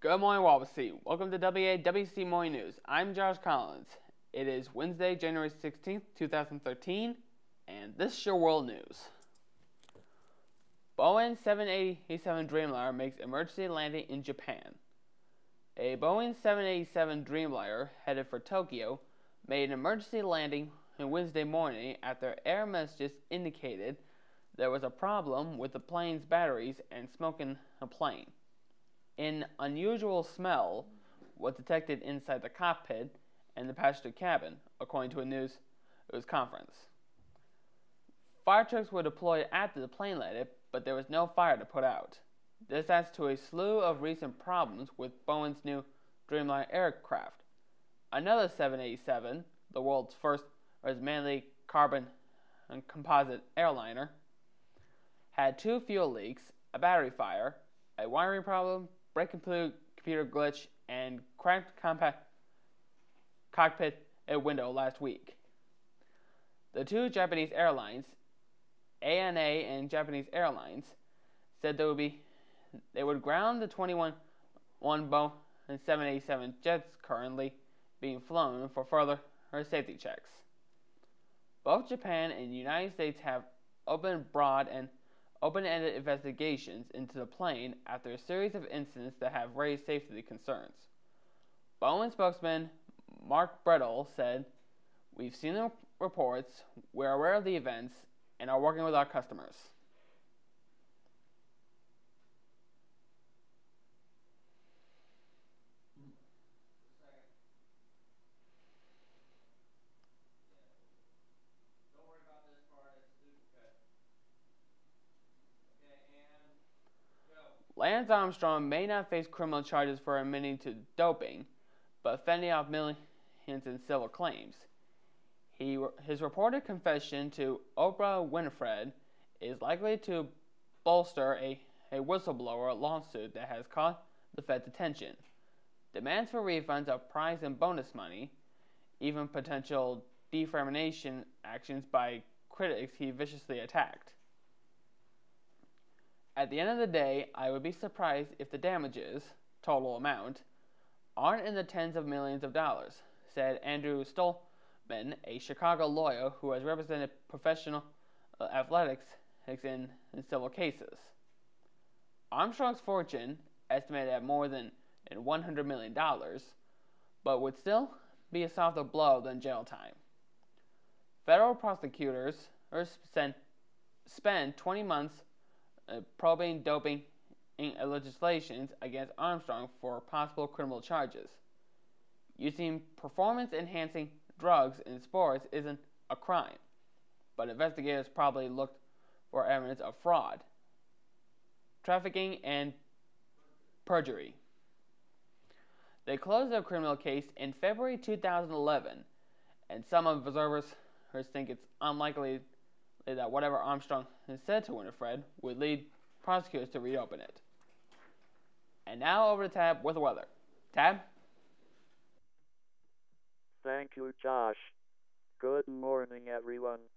Good morning, WAWC. Welcome to WAWC Morning News. I'm Josh Collins. It is Wednesday, January 16th, 2013, and this is your world news. Boeing 787 Dreamliner makes emergency landing in Japan. A Boeing 787 Dreamliner headed for Tokyo made an emergency landing on Wednesday morning after air messages indicated there was a problem with the plane's batteries and smoke in the plane. An unusual smell was detected inside the cockpit and the passenger cabin, according to a news conference. Fire trucks were deployed after the plane landed, but there was no fire to put out. This adds to a slew of recent problems with Boeing's new Dreamliner aircraft. Another 787, the world's first mainly carbon and composite airliner, had two fuel leaks, a battery fire, a wiring problem, breaking computer glitch, and cracked cockpit window last week. The two Japanese airlines, ANA and Japanese Airlines, said they would ground the 21 Boeing 787 jets currently being flown for further safety checks. Both Japan and the United States have opened broad and open-ended investigations into the plane after a series of incidents that have raised safety concerns. Boeing spokesman Mark Brettel said, "We've seen the reports, we're aware of the events, and are working with our customers." Lance Armstrong may not face criminal charges for admitting to doping, but fending off millions in civil claims. His reported confession to Oprah Winfrey is likely to bolster a whistleblower lawsuit that has caught the Fed's attention. Demands for refunds of prize and bonus money, even potential defamation actions by critics he viciously attacked. At the end of the day, I would be surprised if the damages, total amount, aren't in the tens of millions of dollars, said Andrew Stolman, a Chicago lawyer who has represented professional athletics in civil cases. Armstrong's fortune, estimated at more than $100 million, but would still be a softer blow than jail time. Federal prosecutors spent 20 months probing doping legislations against Armstrong for possible criminal charges. Using performance-enhancing drugs in sports isn't a crime, but investigators probably looked for evidence of fraud, trafficking, and perjury. They closed their criminal case in February 2011, and some observers think it's unlikely that whatever Armstrong has said to Winifred would lead prosecutors to reopen it. And now over to Tab with the weather. Tab? Thank you, Josh. Good morning, everyone.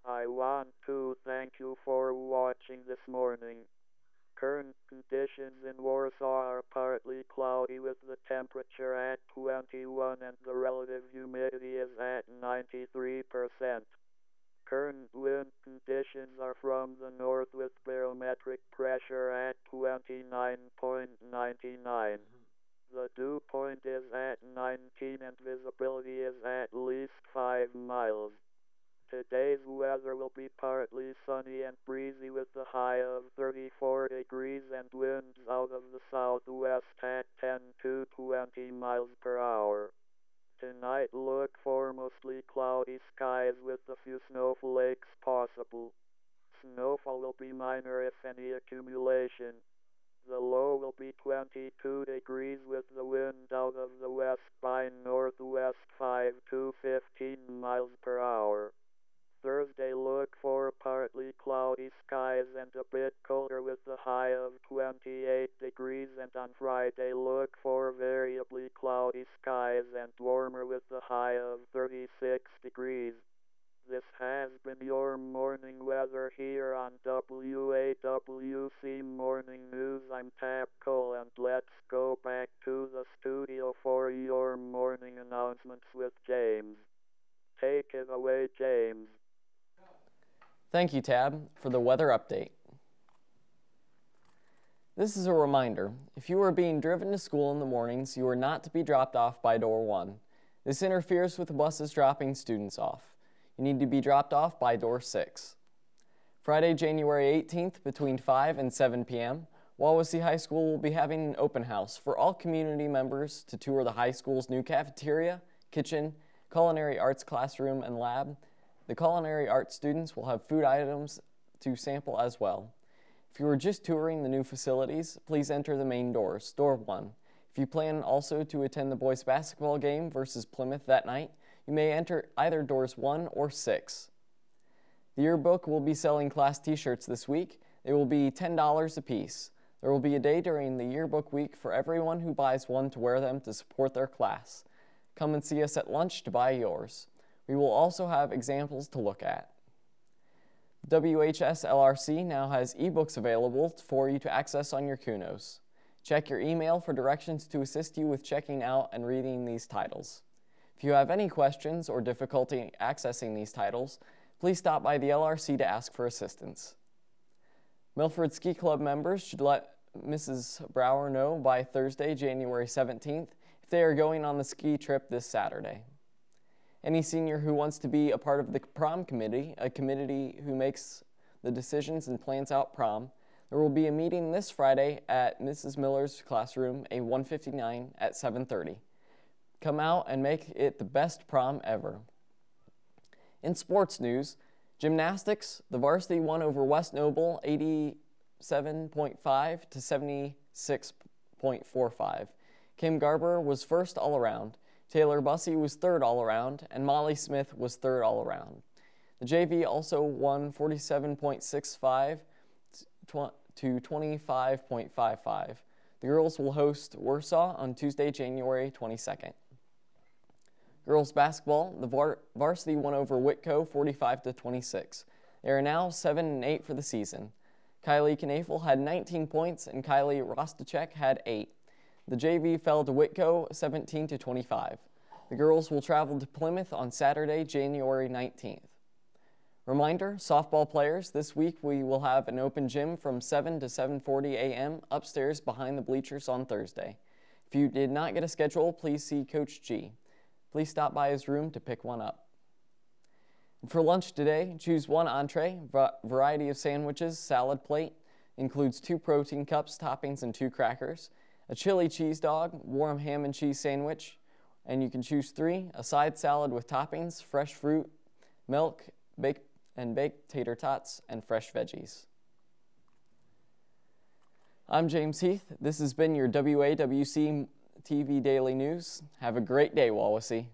I want to thank you for watching this morning. Current conditions in Warsaw are partly cloudy with the temperature at 21 and the relative humidity is at 93%. Current wind conditions are from the north with barometric pressure at 29.99. The dew point is at 19 and visibility is at least 5 miles. Today's weather will be partly sunny and breezy with a high of 34 degrees and winds out of the southwest at 10 to 20 miles per hour. Tonight look for mostly cloudy skies with a few snowflakes possible. Snowfall will be minor if any accumulation. The low will be 22 degrees with the wind out of the west by northwest 5 to 15 miles per hour. Thursday look for partly cloudy skies and a bit colder with a high of 28 degrees, and on Friday look for variably cloudy skies and warmer with a high of 36 degrees. This has been your morning weather here on WAWC Morning News. I'm Tap Cole, and let's go back to the studio for your morning announcements with James. Take it away, James. Thank you, Tab, for the weather update. This is a reminder. If you are being driven to school in the mornings, you are not to be dropped off by door 1. This interferes with the buses dropping students off. You need to be dropped off by door 6. Friday, January 18th, between 5 and 7 p.m., WAWC High School will be having an open house for all community members to tour the high school's new cafeteria, kitchen, culinary arts classroom, and lab. The culinary arts students will have food items to sample as well. If you are just touring the new facilities, please enter the main doors, door 1. If you plan also to attend the boys' basketball game versus Plymouth that night, you may enter either doors 1 or 6. The yearbook will be selling class t-shirts this week. They will be $10 a piece. There will be a day during the yearbook week for everyone who buys one to wear them to support their class. Come and see us at lunch to buy yours. We will also have examples to look at. WHS LRC now has ebooks available for you to access on your Kunos. Check your email for directions to assist you with checking out and reading these titles. If you have any questions or difficulty accessing these titles, please stop by the LRC to ask for assistance. Milford Ski Club members should let Mrs. Brower know by Thursday, January 17th, if they are going on the ski trip this Saturday. Any senior who wants to be a part of the prom committee, a committee who makes the decisions and plans out prom, there will be a meeting this Friday at Mrs. Miller's classroom, A159 at 7:30. Come out and make it the best prom ever. In sports news, gymnastics, the varsity won over West Noble 87.5 to 76.45. Kim Garber was first all-around. Taylor Bussey was third all-around, and Molly Smith was third all-around. The JV also won 47.65 to 25.55. The girls will host Warsaw on Tuesday, January 22nd. Girls basketball, the varsity won over Whitco 45 to 26. They are now 7-8 for the season. Kylie Knafel had 19 points and Kylie Rostacek had 8. The JV fell to Whitco 17 to 25. The girls will travel to Plymouth on Saturday, January 19th. Reminder, softball players, this week we will have an open gym from 7 to 7:40 a.m. upstairs behind the bleachers on Thursday. If you did not get a schedule, please see Coach G. Please stop by his room to pick one up. And for lunch today, choose one entree, variety of sandwiches, salad plate, includes 2 protein cups, toppings, and 2 crackers, a chili cheese dog, warm ham and cheese sandwich, and you can choose 3, a side salad with toppings, fresh fruit, milk, baked tater tots, and fresh veggies. I'm James Heath. This has been your WAWC TV Daily News. Have a great day, WAWC.